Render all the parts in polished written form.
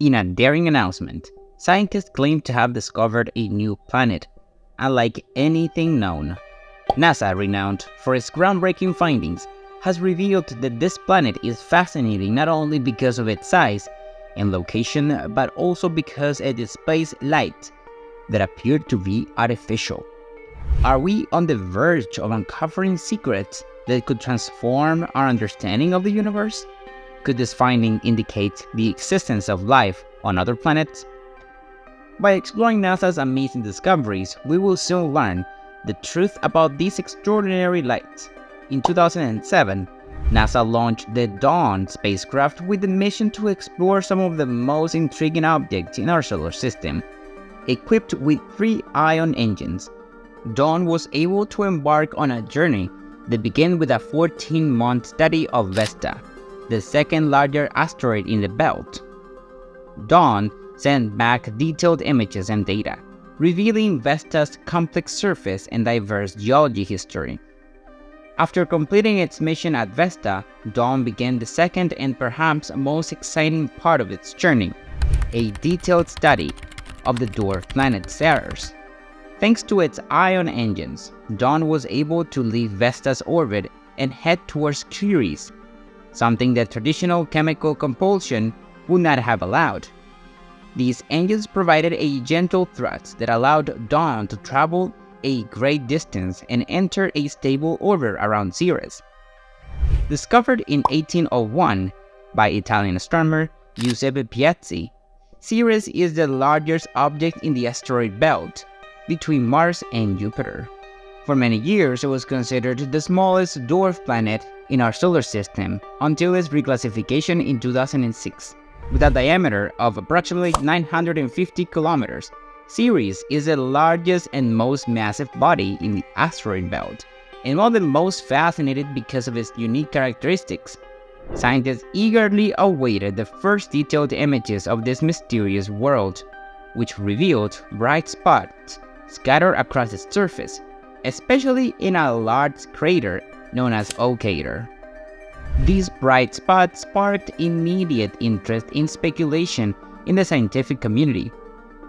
In a daring announcement, scientists claim to have discovered a new planet, unlike anything known. NASA, renowned for its groundbreaking findings, has revealed that this planet is fascinating not only because of its size and location, but also because it displays light that appear to be artificial. Are we on the verge of uncovering secrets that could transform our understanding of the universe? Could this finding indicate the existence of life on other planets? By exploring NASA's amazing discoveries, we will soon learn the truth about these extraordinary lights. In 2007, NASA launched the Dawn spacecraft with the mission to explore some of the most intriguing objects in our solar system. Equipped with 3 ion engines, Dawn was able to embark on a journey that began with a 14-month study of Vesta, the second larger asteroid in the belt. Dawn sent back detailed images and data, revealing Vesta's complex surface and diverse geology history. After completing its mission at Vesta, Dawn began the second and perhaps most exciting part of its journey, a detailed study of the dwarf planet Ceres. Thanks to its ion engines, Dawn was able to leave Vesta's orbit and head towards Ceres, something that traditional chemical propulsion would not have allowed. These engines provided a gentle thrust that allowed Dawn to travel a great distance and enter a stable orbit around Ceres. Discovered in 1801 by Italian astronomer Giuseppe Piazzi, Ceres is the largest object in the asteroid belt between Mars and Jupiter. For many years, it was considered the smallest dwarf planet in our solar system until its reclassification in 2006. With a diameter of approximately 950 kilometers, Ceres is the largest and most massive body in the asteroid belt, and one of the most fascinated because of its unique characteristics. Scientists eagerly awaited the first detailed images of this mysterious world, which revealed bright spots scattered across its surface, especially in a large crater known as Ocator. These bright spots sparked immediate interest in speculation in the scientific community.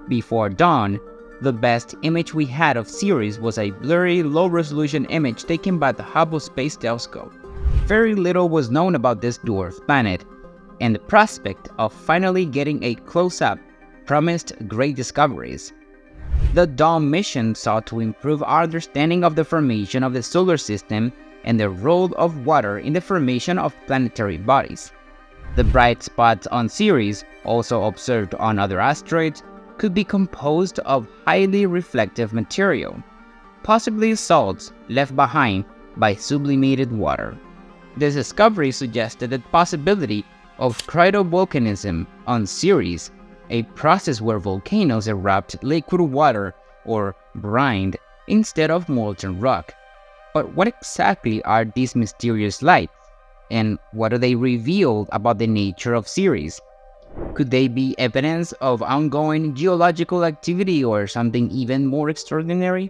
Before dawn, the best image we had of Ceres was a blurry, low-resolution image taken by the Hubble Space Telescope. Very little was known about this dwarf planet, and the prospect of finally getting a close-up promised great discoveries. The Dawn mission sought to improve our understanding of the formation of the solar system and the role of water in the formation of planetary bodies. The bright spots on Ceres, also observed on other asteroids, could be composed of highly reflective material, possibly salts left behind by sublimated water. This discovery suggested the possibility of cryovolcanism on Ceres, a process where volcanoes erupt liquid water or brine instead of molten rock. But what exactly are these mysterious lights, and what do they reveal about the nature of Ceres? Could they be evidence of ongoing geological activity or something even more extraordinary?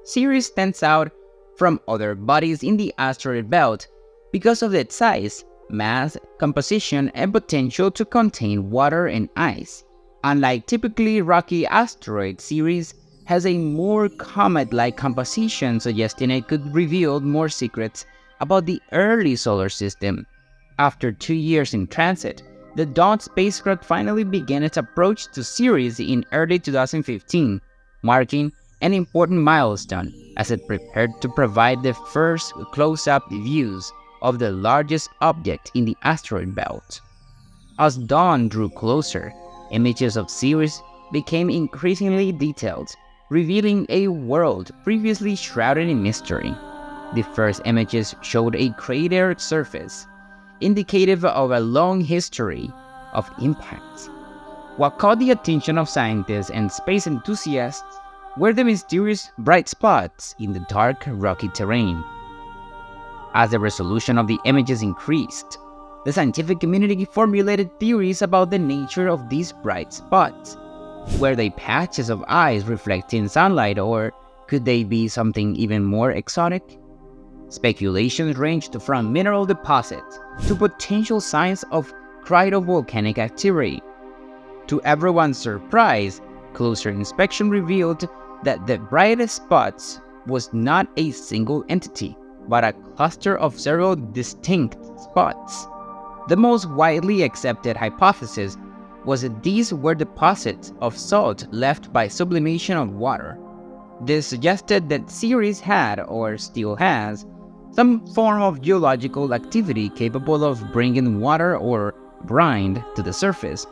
Ceres stands out from other bodies in the asteroid belt because of its size, mass, composition, and potential to contain water and ice. Unlike typically rocky asteroids, Ceres has a more comet-like composition, suggesting it could reveal more secrets about the early solar system. After 2 years in transit, the Dawn spacecraft finally began its approach to Ceres in early 2015, marking an important milestone as it prepared to provide the first close-up views of the largest object in the asteroid belt. As Dawn drew closer, images of Ceres became increasingly detailed, revealing a world previously shrouded in mystery. The first images showed a cratered surface, indicative of a long history of impacts. What caught the attention of scientists and space enthusiasts were the mysterious bright spots in the dark, rocky terrain. As the resolution of the images increased, the scientific community formulated theories about the nature of these bright spots. Were they patches of ice reflecting sunlight, or could they be something even more exotic? Speculations ranged from mineral deposits to potential signs of cryovolcanic activity, To everyone's surprise, closer inspection revealed that the brightest spots was not a single entity, but a cluster of several distinct spots. The most widely accepted hypothesis was that these were deposits of salt left by sublimation of water. This suggested that Ceres had, or still has, some form of geological activity capable of bringing water or brine to the surface,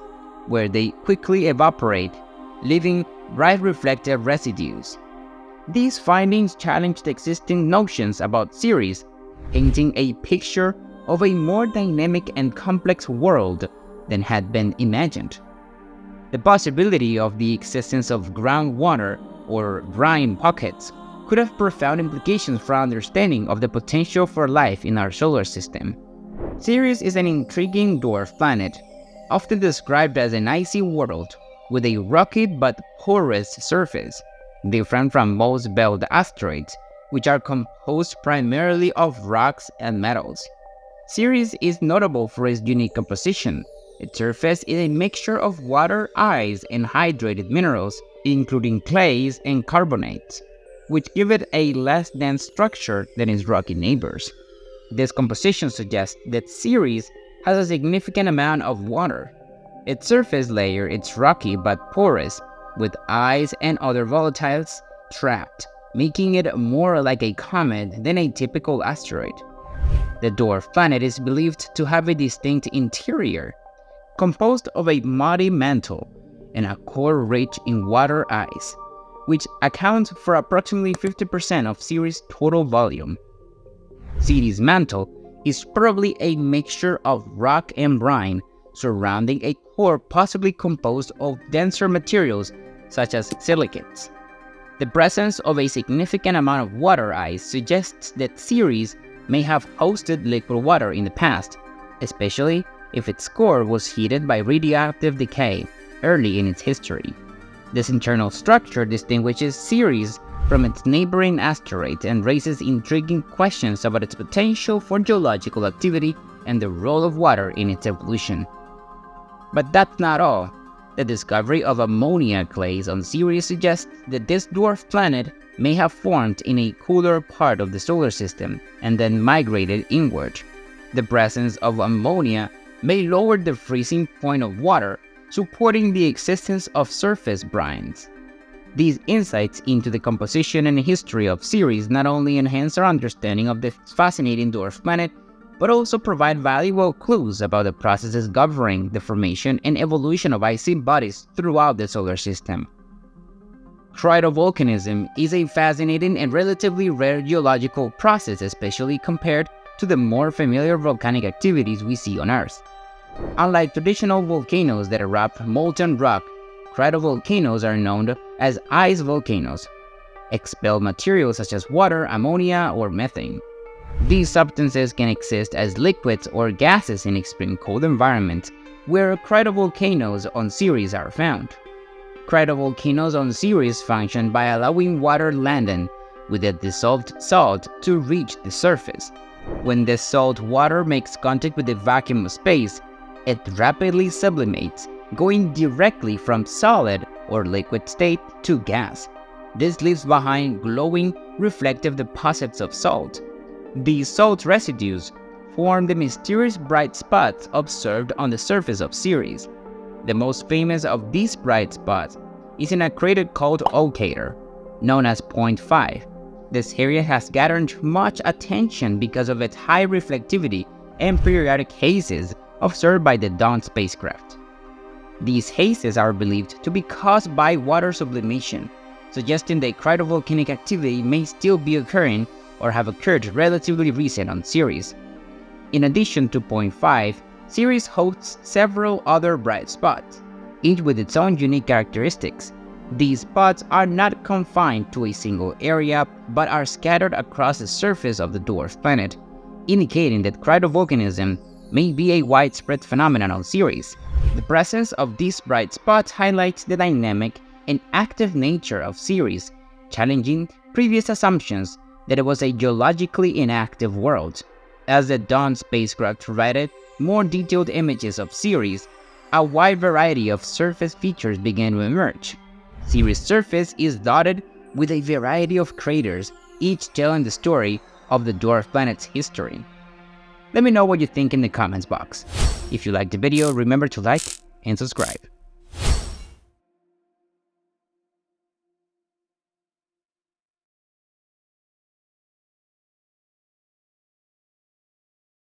where they quickly evaporate, leaving bright reflective residues. These findings challenged existing notions about Ceres, painting a picture of a more dynamic and complex world than had been imagined. The possibility of the existence of groundwater or brine pockets could have profound implications for our understanding of the potential for life in our solar system. Ceres is an intriguing dwarf planet, often described as an icy world with a rocky but porous surface, different from most belt asteroids, which are composed primarily of rocks and metals. Ceres is notable for its unique composition. Its surface is a mixture of water, ice, and hydrated minerals, including clays and carbonates, which give it a less dense structure than its rocky neighbors. This composition suggests that Ceres has a significant amount of water. Its surface layer is rocky but porous, with ice and other volatiles trapped, making it more like a comet than a typical asteroid. The dwarf planet is believed to have a distinct interior, composed of a muddy mantle and a core rich in water ice, which accounts for approximately 50% of Ceres' total volume. Ceres' mantle is probably a mixture of rock and brine surrounding a core possibly composed of denser materials such as silicates. The presence of a significant amount of water ice suggests that Ceres may have hosted liquid water in the past, especially if its core was heated by radioactive decay early in its history. This internal structure distinguishes Ceres from its neighboring asteroids and raises intriguing questions about its potential for geological activity and the role of water in its evolution. But that's not all. The discovery of ammonia clays on Ceres suggests that this dwarf planet may have formed in a cooler part of the solar system and then migrated inward. The presence of ammonia may lower the freezing point of water, supporting the existence of surface brines. These insights into the composition and history of Ceres not only enhance our understanding of this fascinating dwarf planet, but also provide valuable clues about the processes governing the formation and evolution of icy bodies throughout the solar system. Cryovolcanism is a fascinating and relatively rare geological process, especially compared to the more familiar volcanic activities we see on Earth. Unlike traditional volcanoes that erupt molten rock, cryovolcanoes are known as ice volcanoes, expel materials such as water, ammonia, or methane. These substances can exist as liquids or gases in extreme cold environments, where cryovolcanoes on Ceres are found. Cryovolcanoes on Ceres function by allowing water landing with the dissolved salt to reach the surface. When the salt water makes contact with the vacuum of space, it rapidly sublimates, going directly from solid or liquid state to gas. This leaves behind glowing, reflective deposits of salt. These salt residues form the mysterious bright spots observed on the surface of Ceres. The most famous of these bright spots is in a crater called Ocator, known as Point 5. This area has garnered much attention because of its high reflectivity and periodic hazes observed by the Dawn spacecraft. These hazes are believed to be caused by water sublimation, suggesting that cryovolcanic activity may still be occurring or have occurred relatively recent on Ceres. In addition to Point 5, Ceres hosts several other bright spots, each with its own unique characteristics. These spots are not confined to a single area, but are scattered across the surface of the dwarf planet, indicating that cryovolcanism may be a widespread phenomenon on Ceres. The presence of these bright spots highlights the dynamic and active nature of Ceres, challenging previous assumptions that it was a geologically inactive world. As the Dawn spacecraft provided more detailed images of Ceres, a wide variety of surface features began to emerge. Ceres' surface is dotted with a variety of craters, each telling the story of the dwarf planet's history. Let me know what you think in the comments box. If you liked the video, remember to like and subscribe.